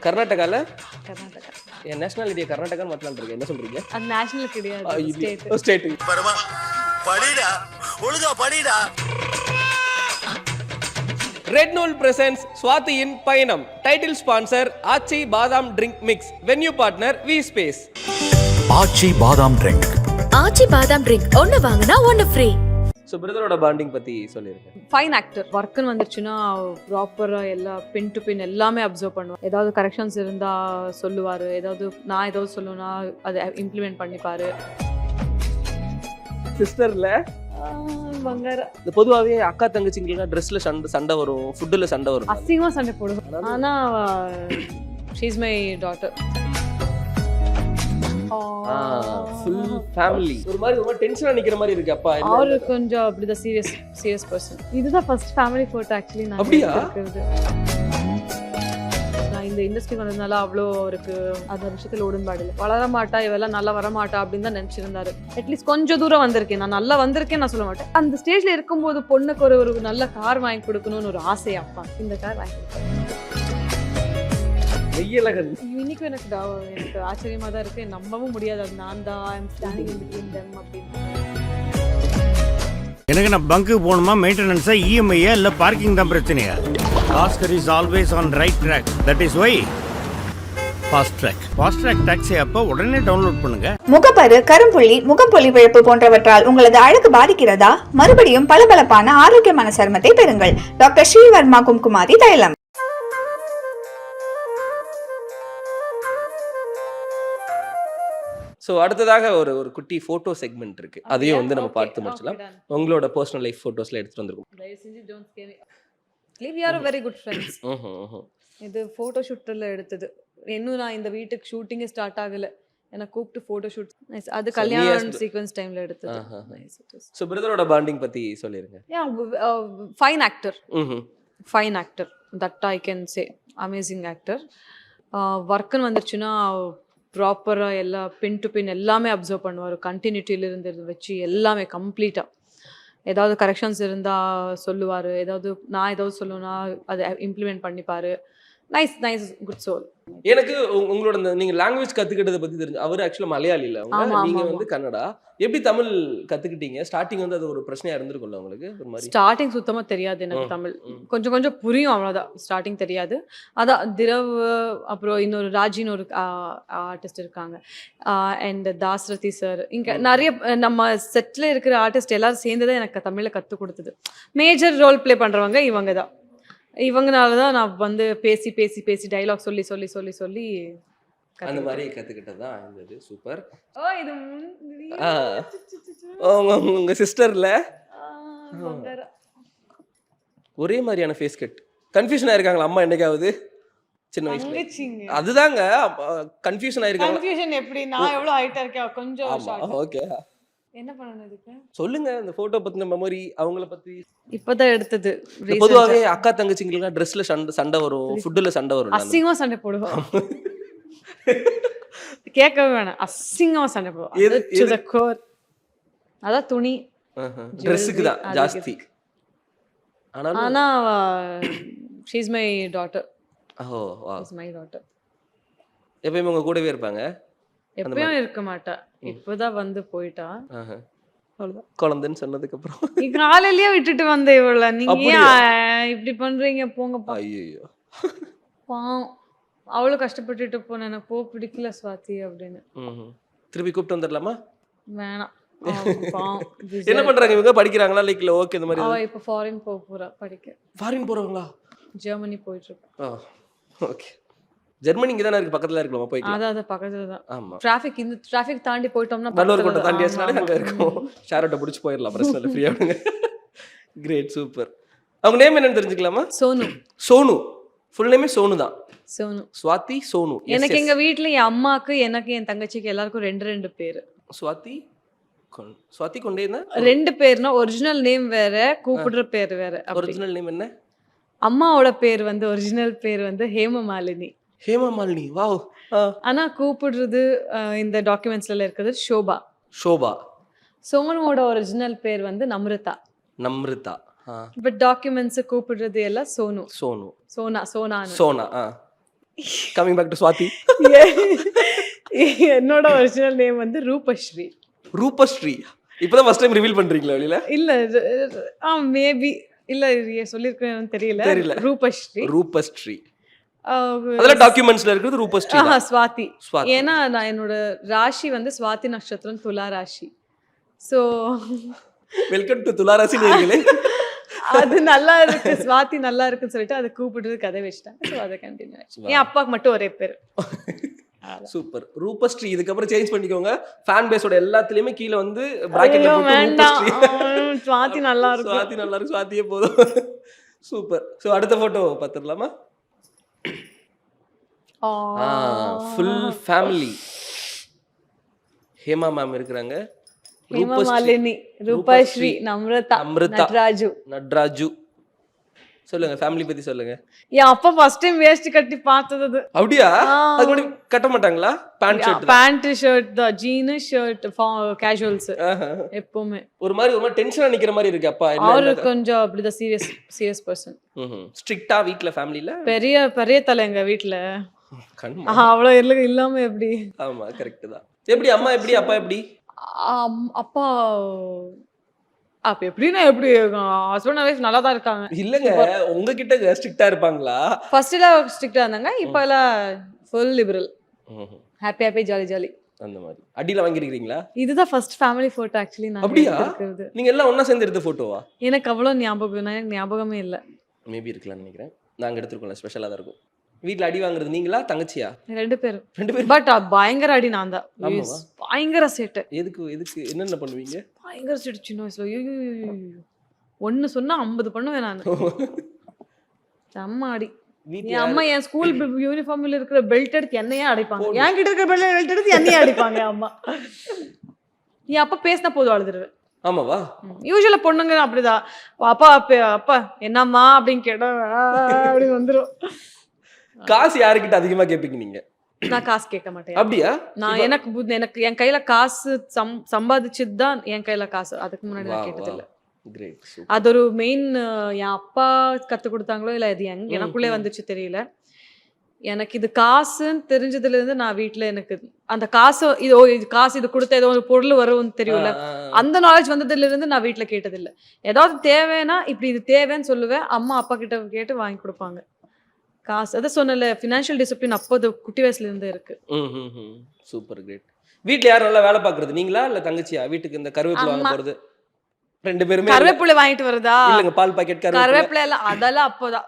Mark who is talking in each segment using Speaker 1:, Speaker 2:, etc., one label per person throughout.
Speaker 1: கர்நாடகால
Speaker 2: கர்நாடகா.
Speaker 1: என் நேஷனாலிட்டியை கர்நாடகான்னு மாத்தலாம்னு இருக்கேன். என்ன சொல்றீங்க?
Speaker 2: அது நேஷனல் கிடையாது, ஸ்டேட்.
Speaker 1: ஸ்டேட்.
Speaker 3: பரமா படிடா ஒழுங்கா படிடா.
Speaker 1: ரெட் நூல் பிரசன்ஸ் சுவாதியின் பயணம். Title sponsor Aachi Badam drink mix. Venue partner V space.
Speaker 3: Aachi Badam drink.
Speaker 4: ஆச்சி பாதாம் ட்ரிங்க் ஒன்னு வாங்குனா ஒன்னு ஃப்ரீ.
Speaker 1: ஸோ பிரதரோட பாண்டிங் பத்தி சொல்லியிருக்கேன்.
Speaker 2: Fine actor. ஒர்க்குன்னு வந்துருச்சுன்னா ப்ராப்பராக எல்லா பின் டு பின் எல்லாமே அப்சர்வ் பண்ணுவார். ஏதாவது கரெக்ஷன்ஸ் இருந்தால் சொல்லுவார். நான் சொல்லுவேன்னா அதை இம்ப்ளிமெண்ட் பண்ணிப்பார்.
Speaker 1: சிஸ்டர்ல
Speaker 2: பங்கார
Speaker 1: இந்த பொதுவாகவே அக்கா தங்கச்சிங்களுக்கு ட்ரெஸ்ல சண்டை வரும், ஃபுட்டில் சண்டை வரும்.
Speaker 2: அசிங்கமாக சண்டை போடுவோம். ஆனால் she is my daughter.
Speaker 1: Full family ஒரு மாதிரி டென்ஷனா நிக்கிற மாதிரி இருக்கு. அப்பா
Speaker 2: அவரு கொஞ்சம் அப்படிதான் சீரியஸ் பர்சன். இதுதான் ஃபர்ஸ்ட் ஃபேமிலி போட்டோ ஆக்சுவலி நான் எடுக்கிறது. நான் இந்த இண்டஸ்ட்ரி வந்ததுனால அவ்வளோ அவருக்கு அந்த விஷயத்துல உடன்பாடு இல்லை. வளர மாட்டா, இவெல்லாம் நல்லா வரமாட்டா அப்படின்னு தான் நினைச்சிருந்தாரு. அட்லீஸ்ட் கொஞ்சம் தூரம் வந்திருக்கேன். நான் நல்லா வந்திருக்கேன் நான் சொல்ல மாட்டேன். அந்த ஸ்டேஜ்ல இருக்கும்போது பொண்ணுக்கு ஒரு நல்ல கார் வாங்கி கொடுக்கணும்னு ஒரு ஆசை. அப்பா இந்த கார் வாங்கி கொடுத்தாரு. இன்னைக்கும் எனக்கு ஆச்சரியமா தான் இருக்கு. நம்பவும் முடியாது. அது நான் தான் ஸ்டாண்டிங் இன் பிட்வீன் देम அப்படின்னு.
Speaker 5: எனக்கு நான் பங்கு போகணுமா, மெயின்டெனன்ஸா, இஎம்ஐயா இல்லை பார்க்கிங் தான் பிரச்சனையா? Oscar is always on right track. That is why fast track taxi அப்போ உடனே டவுன்லோட் பண்ணுங்க.
Speaker 6: முகப்பரு, கரும்புள்ளி, முகப்பொலிவிழப்பு போன்றவற்றால் உங்களது அழகு பாதிக்கிறதா? மறுபடியும் பளபளப்பான ஆரோக்கியமான சருமத்தை பெறுங்கள். டாக்டர் ஸ்ரீவர்மா கும்குமாரி தைலம்.
Speaker 1: ஸோ அடுத்ததாக ஒரு குட்டி ஃபோட்டோ செக்மெண்ட் இருக்கு. அதையும் வந்து நம்ம பார்த்து முடிச்சலாம். உங்களோட பர்சனல் லைஃப் ஃபோட்டோஸ்ல எடுத்துட்டு வந்திருக்கோம்.
Speaker 2: தயவு செஞ்சு don't scare me. We are very good friends. இது ஃபோட்டோ ஷூட்டில் எடுத்தது. இன்னும் நான் இந்த வீட்டுக்கு ஷூட்டிங்கே ஸ்டார்ட் ஆகல. எனக்கு கூப்பிட்டு ஃபோட்டோ ஷூட் அது கல்யாண சீக்வென்ஸ் டைம்ல எடுத்தது.
Speaker 1: ஸோ பிரதரோட பாண்டிங் பத்தி சொல்லிருங்க.
Speaker 2: Fine actor. Fine actor. That I can say. Amazing actor. ஒர்க்குன்னு வந்துருச்சுன்னா ப்ராப்பராக எல்லா பின் டு பின் எல்லாமே அப்சர்வ் பண்ணுவார். கண்டினியூட்டியிலிருந்து வச்சு எல்லாமே கம்ப்ளீட்டாக. ஏதாவது கரெக்ஷன்ஸ் இருந்தால் சொல்லுவார். நான் சொல்லுவேன்னா அதை இம்ப்ளிமெண்ட் பண்ணிப்பார். Nice good soul.
Speaker 1: எனக்கு உங்களோட நீங்க லாங்குவேஜ் கத்துக்கிட்டதை பத்தி தெரிஞ்சு. அவர் ஆக்சுவலா மலையாளி இல்ல, நீங்க வந்து கன்னடா. எப்படி தமிழ் கத்துக்கிட்டீங்க? ஸ்டார்டிங் வந்து அது ஒரு பிரச்சனையா இருந்திருக்கும்ல உங்களுக்கு? ஒரு மாதிரி
Speaker 2: ஸ்டார்டிங் சுத்தமா தெரியாது எனக்கு தமிழ். கொஞ்சம் புரியும், அவ்வளோதான். ஸ்டார்டிங் தெரியாது. அதான் திரவ், அப்புறம் இன்னொரு ராஜின்னு ஒரு ஆர்டிஸ்ட் இருக்காங்க, அண்ட் தாஸ்ரதி சார். இங்கே நிறைய நம்ம செட்டில் இருக்கிற ஆர்டிஸ்ட் எல்லாரும் சேர்ந்து தான் எனக்கு தமிழில் கற்றுக் கொடுத்தது. மேஜர் ரோல் ப்ளே பண்ணுறவங்க இவங்க தான். இவங்கனால தான் நான் வந்து பேசி டைலாக் சொல்லி
Speaker 1: அந்த மாதிரி கத்துக்கிட்டதா இருந்தது. சூப்பர்.
Speaker 2: இது
Speaker 1: உங்க சிஸ்டர்ல ஒரே மாதிரியான ஃபேஸ் கட். கன்ஃபியூஷன் ஆயிருக்காங்களா அம்மா என்னைக்காவது சின்ன வயசுல? அதுதாங்க கன்ஃபியூஷன் ஆயிருக்காங்க.
Speaker 2: கன்ஃபியூஷன் எப்படி? நான் எவ்வளவு ஹைட்டா இருக்கேன், கொஞ்சம்
Speaker 1: ஓகே.
Speaker 2: என்ன பண்ணனுதுக்கு
Speaker 1: சொல்லுங்க. இந்த போட்டோ பத்தின மெமரி, அவங்கள பத்தி.
Speaker 2: இப்பதான் எடுத்தது.
Speaker 1: பொதுவாகவே அக்கா தங்கச்சிங்களுக்கு ட்ரெஸ்ல சண்டை வரும், ஃபுட்ல சண்டை வரும்.
Speaker 2: அசிங்கமா சண்டை போடுவோம். கேட்கவே வேணாம். அசிங்கமா சண்டை போடுவோம். அதான் துணி
Speaker 1: ட்ரெஸ்ஸுக்கு தான் ஜாஸ்தி.
Speaker 2: ஆனா she is my daughter.
Speaker 1: O wow.
Speaker 2: Is my daughter.
Speaker 1: எப்பவுமே உங்க கூடவே இருப்பாங்க?
Speaker 2: எப்பயும் இருக்க மாட்டா. இப்பதான் வந்து போயிட்டா.
Speaker 1: அவ்வளவுதான். குழந்தைன்னு சொன்னதுக்கு அப்புறம்
Speaker 2: காலையிலேயே விட்டுட்டு வந்த இவள. நீங்க இப்படி பண்றீங்க, போங்கப்பா.
Speaker 1: ஐயோ
Speaker 2: பாவம், அவ்வளவு கஷ்டப்பட்டுட்டு போன. எனக்கு போ பிடிக்கல சுவாதி அப்படின்னு.
Speaker 1: திருப்பி கூப்பிட்டு வந்துடலாமா?
Speaker 2: வேணாம்.
Speaker 1: என்ன பண்றாங்க இவங்க? படிக்கிறாங்களா? லைக் ஓகே இந்த மாதிரி.
Speaker 2: அவ இப்ப ஃபாரின் போறா படிக்க.
Speaker 1: ஃபாரின் போறாங்களா?
Speaker 2: ஜெர்மனி போயிட்டு இருக்கா.
Speaker 1: ஓகே. ஜெர்மனி இங்க தான இருக்கு, பக்கத்துல இருக்குமா? போயிட்டு
Speaker 2: அதான் பக்கத்துல தான். ஆமா. டிராஃபிக் தாண்டி போய்ட்டோம்னா
Speaker 1: நல்லூர் கோட்டை தாண்டியாச்சுனாலே அங்க இருக்கும். ஷேரோட்ட புடிச்சு போயிரலாம், பிரச்சனை இல்ல, ஃப்ரீயா விடுங்க. Great, super. அவங்க நேம் என்னன்னு தெரிஞ்சுக்கலாமா? சோனு. ஃபுல் நேமே சோனு தான். சோனு. ஸ்வாதி சோனு.
Speaker 2: எனக்கு எங்க வீட்ல என் அம்மாக்கு, எனக்கு, என் தங்கச்சிக்கு எல்லாருக்கும் ரெண்டு பேரு.
Speaker 1: ஸ்வாதி கொண்டேனா?
Speaker 2: ரெண்டு பேர்னா ஒரிஜினல் நேம் வேற, கூப்பிடுற பேர் வேற.
Speaker 1: ஒரிஜினல் நேம் என்ன?
Speaker 2: அம்மாவோட பேர் வந்து ஒரிஜினல் பேர் வந்து ஹேமமாலினி.
Speaker 1: ஹேமமாலினி. வாவ்.
Speaker 2: ஆனா கூப்பிடுறது இந்த டாக்குமெண்ட்ஸ்ல இருக்குது ஷோபா. சோனுவோட ஒரிஜினல் பேர் வந்து நம்ரதா. பட் டாக்குமெண்ட்ஸ் கூப்பிடுறது எல்லாம் Sona.
Speaker 1: Coming back to Swathi.
Speaker 2: என்னோட ஒரிஜினல் நேம் வந்து ரூபஸ்ரீ.
Speaker 1: ரூபஸ்ரீ இப்பதான் ஃபர்ஸ்ட் டைம் ரிவீல் பண்றீங்களா வெளியில?
Speaker 2: இல்ல மேபி இல்ல சொல்லிருக்கேன்னு தெரியல.
Speaker 1: தெரியல.
Speaker 2: ரூபஸ்ரீ.
Speaker 1: ரூபஸ்ரீ அதெல்லாம் டாக்குமெண்ட்ஸ்ல இருக்குது ரூபஸ்ரீ.
Speaker 2: ஸ்வாதி.
Speaker 1: ஸ்வாதி.
Speaker 2: ஏன்னா நான் என்னோட ராசி வந்து ஸ்வாதி நட்சத்திரம், துலா ராசி. ஸோ
Speaker 1: வெல்கம் டு துலா ராசி நேயர்களே.
Speaker 2: அது நல்லா இருக்கு, ஸ்வாதி நல்லா இருக்குன்னு சொல்லிட்டு அதை கூப்பிட்டு கதை வச்சிட்டாங்க. ஸோ அதை கண்டினியூ ஆச்சு. என் அப்பாவுக்கு மட்டும் ஒரே பேர்.
Speaker 1: சூப்பர். ரூபஸ்ரீ இதுக்கப்புறம் சேஞ்ச் பண்ணிக்கோங்க. ஃபேன் பேஸோட எல்லாத்துலயுமே கீழே வந்து பிராக்கெட்ல போட்டு
Speaker 2: வேண்டாம்,
Speaker 1: ரூபஸ்ரீ.
Speaker 2: ஸ்வாதி நல்லா இருக்கும்.
Speaker 1: சுவாதி நல்லா இருக்கு, சுவாதியே போதும். சூப்பர். ஸோ அடுத்த போட்டோ பார்த்துடலாமா? Full family. ஹேமா மேம் இருக்கிறாங்க,
Speaker 2: ஹேமமாலினி, ரூபஸ்ரீ, நம்ரதா, நட்ராஜு.
Speaker 1: நட்ராஜு. சொல்லுங்க ஃபேமிலி பத்தி சொல்லுங்க.
Speaker 2: என் அப்பா ஃபர்ஸ்ட் டைம் வேஷ்டி கட்டி பார்த்தது.
Speaker 1: அப்படியா? அது கூட கட்ட மாட்டாங்களா?
Speaker 2: பேண்ட் ஷர்ட் தான், ஜீன் ஷர்ட், கேஷுவல்ஸ் எப்பவுமே.
Speaker 1: ஒரு மாதிரி டென்ஷனா நிக்கிற மாதிரி இருக்கு அப்பா.
Speaker 2: அவரு கொஞ்சம் அப்படிதான் சீரியஸ் பர்சன்.
Speaker 1: ஸ்ட்ரிக்ட்டா வீட்ல ஃபேமிலில
Speaker 2: பெரிய தலை எங்க வீட்ல. அவ்வளவு இல்லாம எப்படி?
Speaker 1: ஆமா கரெக்ட் தான். எப்படி அம்மா எப்படி அப்பா எப்படி?
Speaker 2: அப்பா அப்ப எப்படின்னா எப்படி ஹஸ்பண்ட் அண்ட் ஒய்ஃப் நல்லா தான் இருக்காங்க.
Speaker 1: இல்லங்க உங்ககிட்ட ஸ்ட்ரிக்ட்டா இருப்பாங்களா?
Speaker 2: ஃபர்ஸ்ட் எல்லாம் ஸ்ட்ரிக்ட்டா இருந்தாங்க, இப்ப எல்லாம் ஃபுல் லிபரல். ஹாப்பி ஜாலி
Speaker 1: அந்த மாதிரி. அடியில வாங்கிருக்கீங்களா?
Speaker 2: இதுதான் ஃபர்ஸ்ட் ஃபேமிலி போட்டோ ஆக்சுவலி நான்
Speaker 1: அப்படியா?
Speaker 2: எடுக்கிறது.
Speaker 1: நீங்க எல்லாம் ஒண்ணா சேர்ந்து எடுத்த போட்டோவா?
Speaker 2: எனக்கு அவ்வளவு ஞாபகமே இல்ல.
Speaker 1: மேபி இருக்கலாம்னு நினைக்கிறேன். நாங்க எடுத்துருக்கோம்ல, ஸ்பெஷலா தான் இருக்கும். வீட்ல அடி வாங்குறது நீங்களா தங்கச்சியா?
Speaker 2: ரெண்டு பேரும். பட் பயங்கர அடி நான் தான். பயங்கர சேட்டை.
Speaker 1: எதுக்கு என்னென்ன பண்ணுவீங்க?
Speaker 2: பயங்கர சேட்டை சின்ன வயசுல. ஒன்னு சொன்னா 50 பண்ணுவேன் நான். செம்ம அடி. என் அம்மா என் ஸ்கூல் யூனிஃபார்ம்ல இருக்கிற பெல்ட் எடுத்து என்னையே அடிப்பாங்க. என் கிட்ட இருக்கிற பெல்ட் எடுத்து என்னையே அடிப்பாங்க அம்மா. என் அப்பா பேசினா போதும் அழுதுருவேன்.
Speaker 1: ஆமாவா?
Speaker 2: யூசுவலா பொண்ணுங்க அப்படிதான். அப்பா என்னம்மா அப்படின்னு கேட்டா அப்படி வந்துரும்.
Speaker 1: காசு யாருக்கிட்ட அதிகமா கேட்பீங்க நீங்க?
Speaker 2: நான் காசு கேட்க மாட்டேன்.
Speaker 1: அப்படியா?
Speaker 2: நான் எனக்கு என் கையில காசு சம்பாதிச்சது தான் என் கையில காசு. அதுக்கு முன்னாடி நான் கேட்டது இல்ல. அது ஒரு மெயின் என் அப்பா கத்து கொடுத்தாங்களோ இல்ல இது எனக்குள்ளே வந்துச்சு தெரியல. எனக்கு இது காசுன்னு தெரிஞ்சதுல இருந்து நான் வீட்டுல எனக்கு அந்த காசு இது காசு இது கொடுத்த ஏதோ ஒரு பொருள் வரும்னு தெரியல. அந்த நாலேஜ் வந்ததுல இருந்து நான் வீட்டுல கேட்டது இல்ல. ஏதாவது தேவைன்னா இப்படி இது தேவைன்னு சொல்லுவேன். அம்மா அப்பா கிட்ட கேட்டு வாங்கி கொடுப்பாங்க. காசு அதான் சொன்னல, ஃபினான்ஷியல் டிசிப்ளின் அப்போது குட்டி வயசுல இருந்து இருக்கு.
Speaker 1: Super great. வீட்ல யார் நல்லா வேலை பாக்குறது, நீங்களா இல்ல தங்கச்சியா? வீட்டுக்கு இந்த கருவேப்பிலை வாங்க போறது ரெண்டு பேருமே?
Speaker 2: கருவேப்பிலை வாங்கிட்டு வரதா?
Speaker 1: இல்லங்க பால் பாக்கெட்
Speaker 2: கருவேப்பிலை எல்லாம் அதெல்லாம் அப்போதான்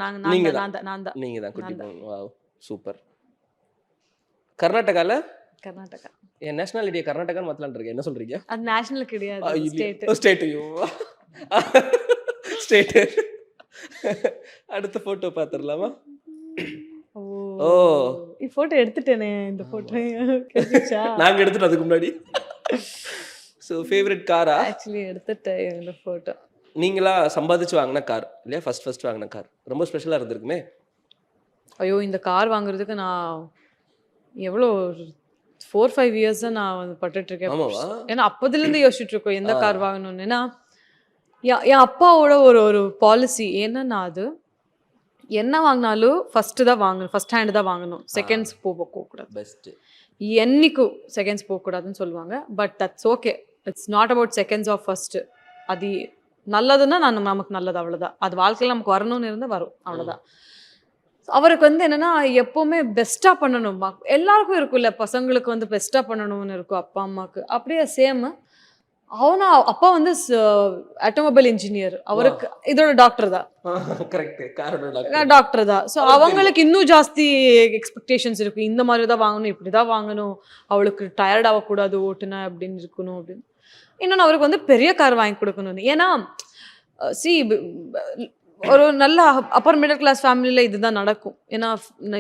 Speaker 2: நான் தான்.
Speaker 1: நீங்க தான் குட்டி. Wow super. கர்நாடகால?
Speaker 2: கர்நாடகா.
Speaker 1: என் நேஷனாலிட்டியை கர்நாடகான்னு மாத்தலாம்னு இருக்கேன். என்ன சொல்றீங்க?
Speaker 2: அது நேஷனல் கிடையாது,
Speaker 1: ஸ்டேட். ஸ்டேட். அடுத்த போட்டோ பாத்துடலாமா? ஓ
Speaker 2: இந்த போட்டோ எடுத்துட்டேனே. இந்த போட்டோ
Speaker 1: நாங்க எடுத்துட்டோம் அதுக்கு முன்னாடி. சோ ஃபேவரட் காரா?
Speaker 2: ஆக்சுவலி எடுத்துட்டேன் இந்த போட்டோ.
Speaker 1: நீங்களா சம்பாதிச்சு வாங்கின கார் இல்லையா? ஃபர்ஸ்ட் வாங்கின கார் ரொம்ப ஸ்பெஷலா இருந்திருக்குமே.
Speaker 2: ஐயோ இந்த கார் வாங்குறதுக்கு நான் எவ்வளோ 4-5 இயர்ஸ் தான் நான் வந்து பட்டுட்டு இருக்கேன். ஏன்னா அப்போதுல இருந்து யோசிச்சுட்டு இருக்கோம் எந்த கார் வாங்கணும்னு. ஏன்னா என் அப்பாவோட ஒரு பாலிசி என்னன்னா, அது என்ன வாங்கினாலும் ஃபர்ஸ்ட் தான் வாங்கணும், ஃபர்ஸ்ட் ஹேண்ட் தான் வாங்கணும், செகண்ட்ஸ் போகக்கூடாது. பெஸ்ட். என்னைக்கும் செகண்ட்ஸ் போகக்கூடாதுன்னு சொல்லுவாங்க. But that's okay. It's not about seconds of first. அது நல்லதுன்னா நமக்கு நல்லது, அவ்வளோதான். அது வாழ்க்கையில் நமக்கு வரணும்னு இருந்தால் வரும், அவ்வளோதான். அவருக்கு வந்து என்னன்னா எப்பவுமே பெஸ்டா பண்ணணும். எல்லாருக்கும் இருக்கும்ல, பசங்களுக்கு வந்து பெஸ்டா பண்ணணும்னு இருக்கும் அப்பா அம்மாவுக்கு. அப்படியே சேம். அப்பா வந்து ஆட்டோமொபைல் இன்ஜினியர். அவருக்கு இதோட டாக்டர் தான். டாக்டர் தான். ஸோ அவங்களுக்கு இன்னும் ஜாஸ்தி எக்ஸ்பெக்டேஷன்ஸ் இருக்கு. இந்த மாதிரி தான் வாங்கணும், இப்படிதான் வாங்கணும், அவளுக்கு டயர்ட் ஆகக்கூடாது ஓட்டுனா அப்படின்னு இருக்கணும் அப்படின்னு. இன்னொன்று அவருக்கு வந்து பெரிய கார் வாங்கி கொடுக்கணும். ஏன்னா ஒரு நல்ல அப்பர் மிடில் கிளாஸ் ஃபேமிலியில் இதுதான் நடக்கும். ஏன்னா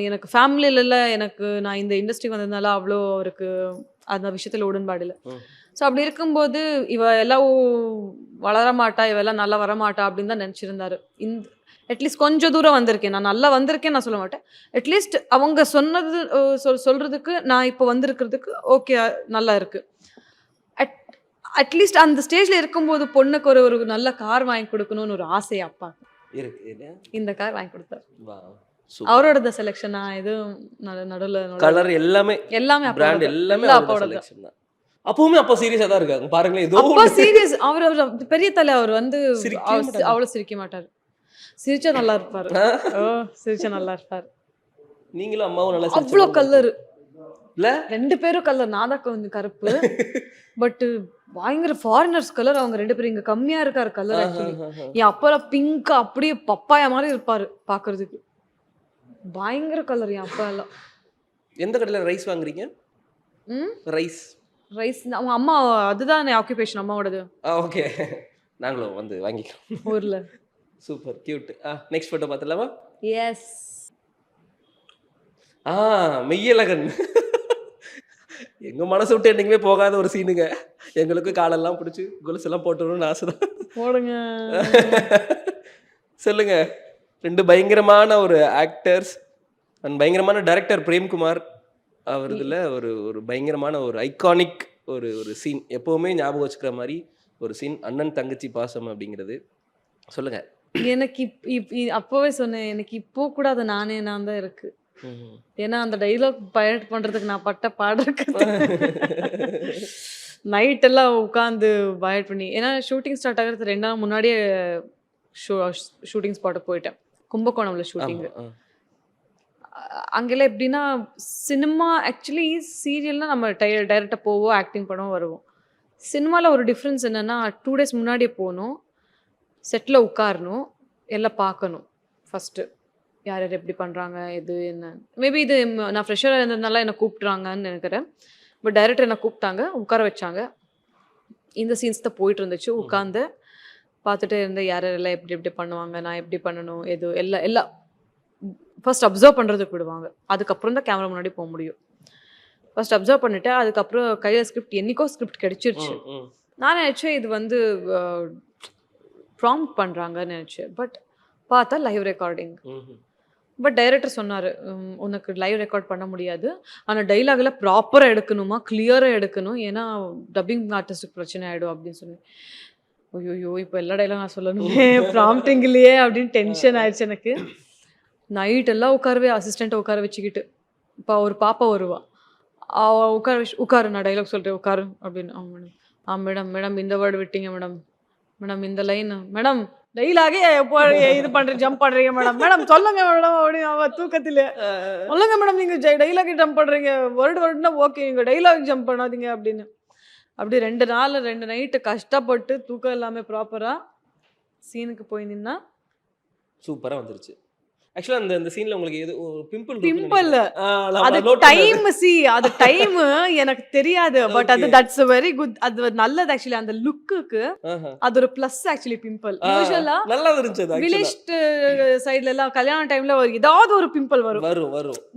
Speaker 2: எனக்கு ஃபேமிலியில நான் இந்த இண்டஸ்ட்ரி வந்ததுனால அவ்வளோ அவருக்கு அந்த விஷயத்தில் உடன்பாடு இல்லை. ஸோ அப்படி இருக்கும்போது இவ எல்லாம் வளர மாட்டா, இவெல்லாம் நல்லா வரமாட்டா அப்படின்னு தான் நினச்சிருந்தாரு. அட்லீஸ்ட் கொஞ்சம் தூரம் வந்திருக்கேன், நான் நல்லா வந்திருக்கேன் நான் சொல்ல மாட்டேன். அட்லீஸ்ட் அவங்க சொன்னது சொல்றதுக்கு நான் இப்போ வந்திருக்கிறதுக்கு ஓகே நல்லா இருக்கு. அட்லீஸ்ட் அந்த ஸ்டேஜ்ல இருக்கும்போது பொண்ணுக்கு ஒரு நல்ல கார் வாங்கி கொடுக்கணும்னு ஒரு ஆசை அப்பா இருக்கு. இந்த கார் வாங்கி கொடுத்தாரு. அவரோட செலெக்ஷன் நான் எதுவும் நடுவில்
Speaker 1: கலர் எல்லாமே
Speaker 2: எல்லாமே
Speaker 1: பிராண்ட் எல்லாமே
Speaker 2: அப்போட
Speaker 1: செலெக்ஷன் தான். அப்பவுமே அப்பா சீரியஸா தான் இருக்காங்க பாருங்களேன். ஏதோ
Speaker 2: அப்பா சீரியஸ். அவர் பெரிய தலை. அவர் வந்து
Speaker 1: சிரிக்கவே மாட்டாரு.
Speaker 2: அவ்வளவு சிரிக்க மாட்டாரு. சிரிச்சா நல்லா இருப்பாரு. சிரிச்சா நல்லா இருப்பாரு.
Speaker 1: நீங்களும் அம்மாவும் நல்லா
Speaker 2: அவ்வளோ கலர்
Speaker 1: இல்ல, 2
Speaker 2: பேரும் கலர். நான் தான் கொஞ்சம் கருப்பு. பட் பயங்கர ஃபாரினர்ஸ் கலர். அவங்க 2 பேரும் இங்க கம்மியா இருக்காரு கலர். ஆக்சுவலி என் அப்பா பிங்க் அப்படியே பப்பாயா மாதிரி இருப்பாரு பாக்குறதுக்கு. பயங்கர கலர் என் அப்பா எல்லாம்.
Speaker 1: எந்த கடையில ரைஸ் வாங்குறீங்க? ரைஸ்
Speaker 2: அவங்க அம்மா அதுதான் ஆக்குபேஷன் அம்மாவோடது.
Speaker 1: ஓகே, நாங்களும் வந்து வாங்கிக்கிறோம்
Speaker 2: ஊர்ல.
Speaker 1: Super cute. நெக்ஸ்ட் போட்டோ பார்த்துலாமா?
Speaker 2: எஸ்.
Speaker 1: மெய்யழகன் எங்க மனசு விட்டு என்னைக்குமே போகாத ஒரு சீனுங்க. எங்களுக்கு காலெல்லாம் பிடிச்சி கொலுசெல்லாம் போட்டுருன்னு ஆசைதான்.
Speaker 2: போடுங்க.
Speaker 1: சொல்லுங்க. 2 பயங்கரமான ஒரு ஆக்டர்ஸ் அண்ட் பயங்கரமான டைரக்டர் பிரேம்குமார் அவர்துல ஒரு பயங்கரமான ஒரு ஐகானிக் ஒரு சீன், எப்பவுமே ஞாபகம் வச்சுக்கிற மாதிரி ஒரு சீன், அண்ணன் தங்கச்சி பாசம் அப்படிங்கிறது. சொல்லுங்க.
Speaker 2: எனக்கு அப்பவே சொன்னேன், எனக்கு இப்போ கூட அது நானே நான் தான் இருக்கு. ஏன்னா அந்த டைலாக் பயட் பண்றதுக்கு நான் பட்ட பாடுறதுக்கு நைட் எல்லாம் உட்காந்து பயட் பண்ணி. ஏன்னா ஷூட்டிங் ஸ்டார்ட் ஆகிறது 2 நாள் முன்னாடியே ஷூட்டிங் ஸ்பாட்டுக்கு போயிட்டேன். கும்பகோணம்ல ஷூட்டிங். அங்கெல்லாம் எப்படின்னா சினிமா ஆக்சுவலி சீரியல்னா நம்ம டைரக்டாக போவோம், ஆக்டிங் பண்ணவும் வருவோம். சினிமாவில் ஒரு டிஃப்ரென்ஸ் என்னென்னா 2 days முன்னாடியே போகணும், செட்டில் உட்காரணும், எல்லாம் பார்க்கணும். ஃபஸ்ட்டு யார் யார் எப்படி பண்ணுறாங்க, எது என்ன. மேபி இது நான் ஃப்ரெஷராக இருந்ததுனால என்னை கூப்பிட்றாங்கன்னு நினைக்கிறேன். பட் டைரக்டர் என்னை கூப்பிட்டாங்க, உட்கார வச்சாங்க. இந்த சீன்ஸ் தான் போயிட்டு இருந்துச்சு. உட்காந்து பார்த்துட்டு இருந்தேன் யார் யாரெல்லாம் எப்படி எப்படி பண்ணுவாங்க, நான் எப்படி பண்ணணும், எது எல்லாம் ஃபர்ஸ்ட் அப்சர்வ் பண்ணுறதுக்கு விடுவாங்க. அதுக்கப்புறம் தான் கேமரா முன்னாடி போக முடியும். ஃபர்ஸ்ட் அப்சர்வ் பண்ணிவிட்டு அதுக்கப்புறம் கையில் ஸ்கிரிப்ட் என்றைக்கோ ஸ்கிரிப்ட் கிடச்சிருச்சு. நான் நினச்சேன் இது வந்து ப்ராம்ப்ட் பண்ணுறாங்கன்னு நினச்சேன். பட் பார்த்தா லைவ் ரெக்கார்டிங். பட் டைரக்டர் சொன்னார், உனக்கு லைவ் ரெக்கார்ட் பண்ண முடியாது, ஆனால் டைலாகில் ப்ராப்பராக எடுக்கணுமா, கிளியராக எடுக்கணும், ஏன்னா டப்பிங் ஆர்டிஸ்ட்டுக்கு பிரச்சனை ஆகிடும் அப்படின்னு சொன்னேன். ஐயோ இப்போ எல்லா டைலாக் நான் சொல்லணுமே ப்ராம்ப்டிங் இல்லையே அப்படின்னு டென்ஷன் ஆயிடுச்சு எனக்கு. நைட் எல்லாம் உட்காரவே அசிஸ்டண்ட்டை உட்கார வச்சுக்கிட்டு. இப்போ ஒரு பாப்பா வருவா, உட்காரு நான் டைலாக் சொல்கிறேன் உட்காரு அப்படின்னு. மேடம் மேடம் மேடம் இந்த வேர்டு விட்டீங்க மேடம், மேடம் இந்த லைன் மேடம், டைலாகே எப்போ இது பண்ணுறீங்க ஜம்ப் பண்ணுறீங்க மேடம், மேடம் சொல்லுங்க மேடம் அப்படின்னு. அவள் தூக்கத்தில் சொல்லுங்க மேடம் நீங்கள் டைலாகே ஜம்ப் பண்ணுறீங்க, வேர்டுனா ஓகே, நீங்கள் டைலாக் ஜம்ப் பண்ணாதீங்க அப்படின்னு. அப்படி 2 நாள் 2 நைட்டு கஷ்டப்பட்டு தூக்கம் எல்லாமே ப்ராப்பராக சீனுக்கு போய் நின்னா
Speaker 1: சூப்பராக வந்துருச்சு. ஆக்சுவலா அந்த சீன்ல உங்களுக்கு எது பிம்பிள்
Speaker 2: அது டைம் அது டைம் எனக்கு தெரியாது. பட் அது தட்ஸ் வெரி குட். அது நல்லது ஆக்சுவலி. அந்த லுக்குக்கு அது ஒரு பிளஸ் ஆக்சுவலி. பிம்பிள் யூசுவலா
Speaker 1: நல்லா இருந்துச்சு.
Speaker 2: வில்லேஜ் சைடுல எல்லாம் கல்யாண டைம்ல ஏதாவது ஒரு பிம்பிள் வரும்.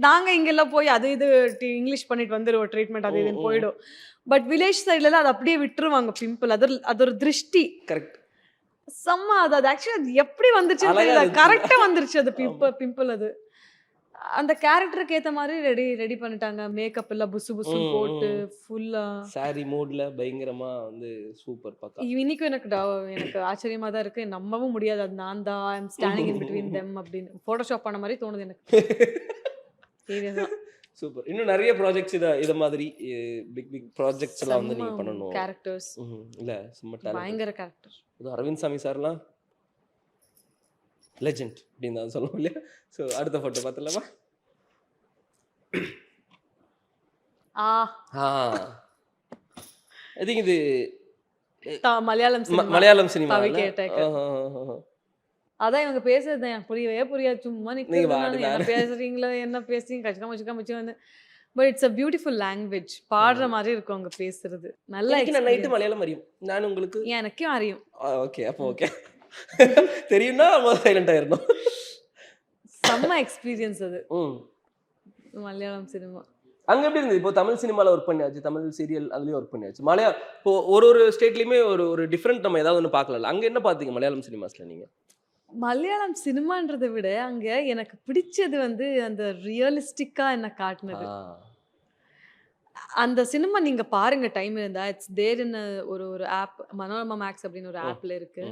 Speaker 2: நாங்க இங்க எல்லாம் போய் அது இது இங்கிலீஷ் பண்ணிட்டு வந்துருவோம், ட்ரீட்மெண்ட் அது இதுன்னு போயிடும். பட் வில்லேஜ் சைடுல எல்லாம் அது அப்படியே விட்டுருவாங்க பிம்பிள். அது ஒரு திருஷ்டி. கரெக்ட். செம்ம. அது ஆக்சுவலி அது எப்படி வந்துருச்சு கரெக்டா வந்துருச்சு. அது பிம்பிள் அது அந்த கேரக்டருக்கு ஏத்த மாதிரி ரெடி பண்ணிட்டாங்க. மேக்கப் எல்லாம் புசு புசு போட்டு ஃபுல்லா சாரி மூட்ல பயங்கரமா வந்து சூப்பர் பக்கா. இன்னைக்கும் எனக்கு ஆச்சரியமா தான் இருக்கு. நம்பவும் முடியாது அது நான் தான் ஐ அம் ஸ்டாண்டிங் இன் பிட்வீன் them அப்படின்னு போட்டோஷாப் பண்ண மாதிரி தோணுது எனக்கு. சீரியஸா சூப்பர். இன்னும் நிறைய ப்ராஜெக்ட்ஸ் இத மாதிரி பிக் ப்ராஜெக்ட்ஸ் எல்லாம் வந்து நீங்க பண்ணனும். கேரக்டர்ஸ் இல்ல சும்மா பயங்கர கேரக்டர். அது அரவிந்த் சாமி சார்லாம் லெஜெண்ட் அப்படின்னு தான் சொல்லுவோம் இல்லையா? ஸோ அடுத்த ஃபோட்டோ பார்த்துலாமா? ஐ திங்க் இது மலையாளம் சினிமா. அதான் இவங்க பேசுறது புரியவே புரியாது. சும்மா என்ன பேசுறீங்களா, என்ன பேசுறீங்க, கச்சிக்க வந்து. But it's a beautiful language. பாடுற மாதிரி இருக்கும் அவங்க பேசுறது. நல்லா நைட்டு மலையாளம் அறியும். நான் உங்களுக்கு எனக்கும் அறியும். ஓகே அப்போ ஓகே தெரியும்னா சைலண்ட் ஆயிரணும். செம்ம எக்ஸ்பீரியன்ஸ் அது மலையாளம் சினிமா. அங்கே எப்படி இருந்தது? இப்போ தமிழ் சினிமாவில் ஒர்க் பண்ணியாச்சு, தமிழ் சீரியல் அதுலேயும் ஒர்க் பண்ணியாச்சு. இப்போ ஒரு ஸ்டேட்லேயுமே ஒரு டிஃப்ரெண்ட் நம்ம ஏதாவது ஒன்று பார்க்கல. அங்கே என்ன பார்த்தீங்க மலையாளம் சினிமாஸில் நீங்கள்? மலையாளம் சினிமான்றதை விட அங்கே எனக்கு பிடிச்சது வந்து அந்த ரியலிஸ்டிக்காக என்ன காட்டினது. அந்த சினிமா நீங்க பாருங்க டைம் இருந்தா. இட்ஸ் தேர் இன் ஒரு ஆப், மனோரமா மேக்ஸ் அப்படின்னு ஒரு ஆப்ல இருக்கு.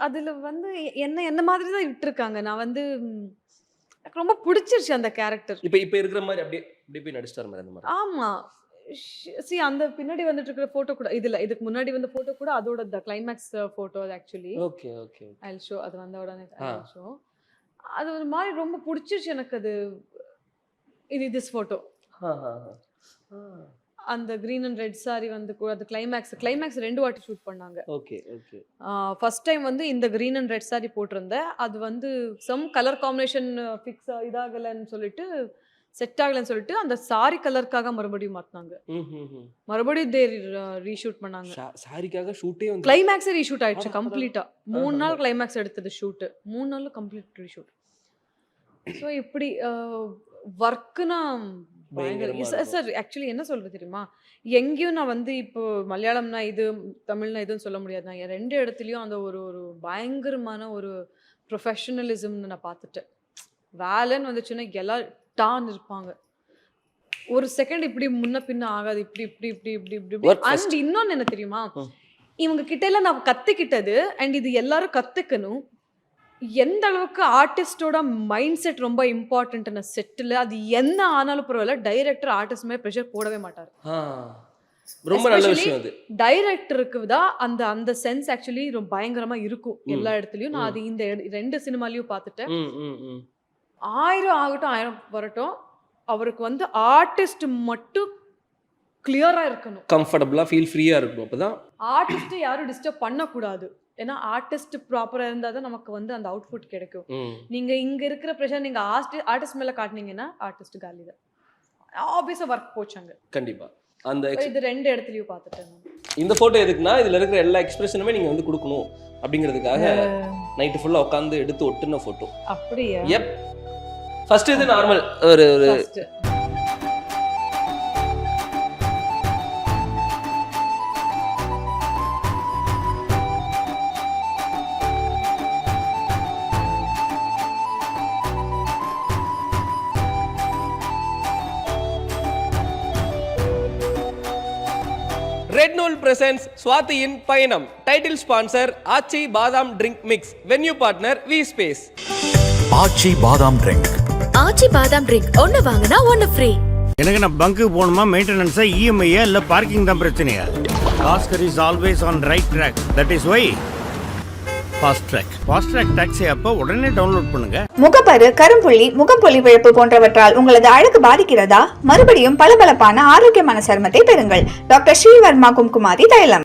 Speaker 2: அதுல வந்து என்ன மாதிரி தான் விட்டுருக்காங்க. நான் வந்து எனக்கு ரொம்ப பிடிச்சிருச்சு அந்த கேரக்டர்.
Speaker 1: இப்ப இருக்கிற மாதிரி அப்படியே அப்படியே போய் நடிச்சிட்டாரு மாதிரி அந்த மாதிரி.
Speaker 2: ஆமா. அந்த பின்னாடி வந்துட்டு இருக்கிற போட்டோ கூட இதுக்கு முன்னாடி வந்த போட்டோ கூட அதோட கிளைமேக்ஸ் போட்டோ அது ஆக்சுவலி.
Speaker 1: Okay okay.
Speaker 2: ஐல் ஷோ அது வந்த உடனே ஐல் ஷோ. அது ஒரு மாதிரி ரொம்ப பிடிச்சிருச்சு எனக்கு அது. This photo. அந்த கிரீன் அண்ட் ரெட் சாரி வந்து அது கிளைமேக்ஸ் 2 வாட்டி ஷூட் பண்ணாங்க.
Speaker 1: Okay okay.
Speaker 2: ஃபர்ஸ்ட் டைம் வந்து இந்த கிரீன் அண்ட் ரெட் சாரி போட்டிருந்தேன். அது வந்து சம் கலர் காம்பினேஷன் ஃபிக்ஸ் இதாகலன்னு சொல்லிட்டு செட் ஆகலன்னு சொல்லிட்டு அந்த சாரி கலருக்காக மறுபடியும் மாத்தினாங்க. மறுபடியும் ரீஷூட் பண்ணாங்க.
Speaker 1: சாரிக்காக ஷூட்டே வந்து
Speaker 2: கிளைமேக்ஸே ரீஷூட் ஆயிடுச்சு கம்ப்ளீட்டா. 3 நாள் கிளைமேக்ஸ் எடுத்தது ஷூட். 3 நாள்ல கம்ப்ளீட் ரீஷூட். ஸோ இப்படி ஒர்க்குனா சார் ஆக்சுவலி என்ன சொல்றது தெரியுமா, எங்கேயும் நான் வந்து இப்போ மலையாளம்னா இது தமிழ்னா இதுன்னு சொல்ல முடியாது. நான் 2 இடத்துலையும் அந்த ஒரு ஒரு பயங்கரமான ஒரு ப்ரொஃபஷனலிசம்னு நான் பார்த்துட்டேன். வேலைன்னு வந்துச்சுன்னா எல்லாம் டான் இருப்பாங்க. ஒரு செகண்ட் இப்படி முன்ன பின்ன ஆகாது. இப்படி இப்படி இப்படி இப்படி இப்படி. அண்ட் இன்னொன்னு என்ன தெரியுமா, இவங்க கிட்ட எல்லாம் நான் கத்துக்கிட்டது அண்ட் இது எல்லாரும் கத்துக்கணும். எந்த அளவுக்கு ஆர்டிஸ்டோட மைண்ட் செட் ரொம்ப இம்பார்ட்டன்ட்ன செட்டில் அது என்ன ஆனாலும் பரவாயில்ல, டைரக்டர் ஆர்டிஸ்ட் மேலே ப்ரெஷர் போடவே மாட்டார்.
Speaker 1: ரொம்ப நல்ல விஷயம் அது.
Speaker 2: டைரக்டருக்கு தான் அந்த அந்த சென்ஸ் ஆக்சுவலி ரொம்ப பயங்கரமா இருக்கும் எல்லா இடத்துலயும். நான் அது இந்த 2 சினிமாலையும் பார்த்துட்டேன். 1000 ஆகட்டும் 1000 வரட்டும், அவருக்கு வந்து ஆர்டிஸ்ட் மட்டும் கிளியரா இருக்கணும்,
Speaker 1: கம்ஃபர்டபுளா ஃபீல் ஃப்ரீயா இருக்கணும். அப்பதான்
Speaker 2: ஆர்டிஸ்ட் யாரும் டிஸ்டர்ப் பண்ணக்கூடாது. ஏன்னா ஆர்டிஸ்ட் ப்ராப்பரா இருந்தா தான் நமக்கு வந்து அந்த அவுட்புட் கிடைக்கும். நீங்க இங்க இருக்கிற ப்ரெஷர் நீங்க ஆர்டிஸ்ட் மேல காட்டினீங்கன்னா ஆர்டிஸ்ட் காலி தான். ஆப்வியஸா ஒர்க் போச்சாங்க
Speaker 1: கண்டிப்பா. அந்த
Speaker 2: இது 2 இடத்துலயும் பார்த்துட்டேன்.
Speaker 1: இந்த போட்டோ எதுக்குன்னா இதுல இருக்கிற எல்லா எக்ஸ்பிரஷனுமே நீங்க வந்து கொடுக்கணும் அப்படிங்கிறதுக்காக நைட்டு ஃபுல்லா உட்காந்து எடுத்து ஒட்டுன போட்டோ.
Speaker 2: அப்படியே
Speaker 1: எப் ஃபர்ஸ்ட் இது நார்மல் ஒரு ரெட் நூல் பிரசன்ஸ் ஸ்வாதியின் பயணம். Title sponsor Aachi Badam drink mix. Venue partner V space.
Speaker 3: Aachi Badam drink.
Speaker 4: ஆச்சி பாதாம் ட்ரிங்க் ஒன்னு வாங்கினா ஒன்னு ஃப்ரீ.
Speaker 5: எனக்கு நான் பங்கு போகணுமா, மெயின்டெனன்ஸா, இஎம்ஐயா இல்லை பார்க்கிங் தான் பிரச்சனையா? Bhaskar is always on right track. That is why fast track taxi அப்போ உடனே டவுன்லோட் பண்ணுங்க.
Speaker 6: முகப்பரு, கரும்புள்ளி, முகப்பொலிவிழப்பு போன்றவற்றால் உங்களது அழகு பாதிக்கிறதா? மறுபடியும் பளபளப்பான ஆரோக்கியமான சருமத்தை பெறுங்கள். டாக்டர் ஸ்ரீவர்மா கும்குமாரி தைலம்.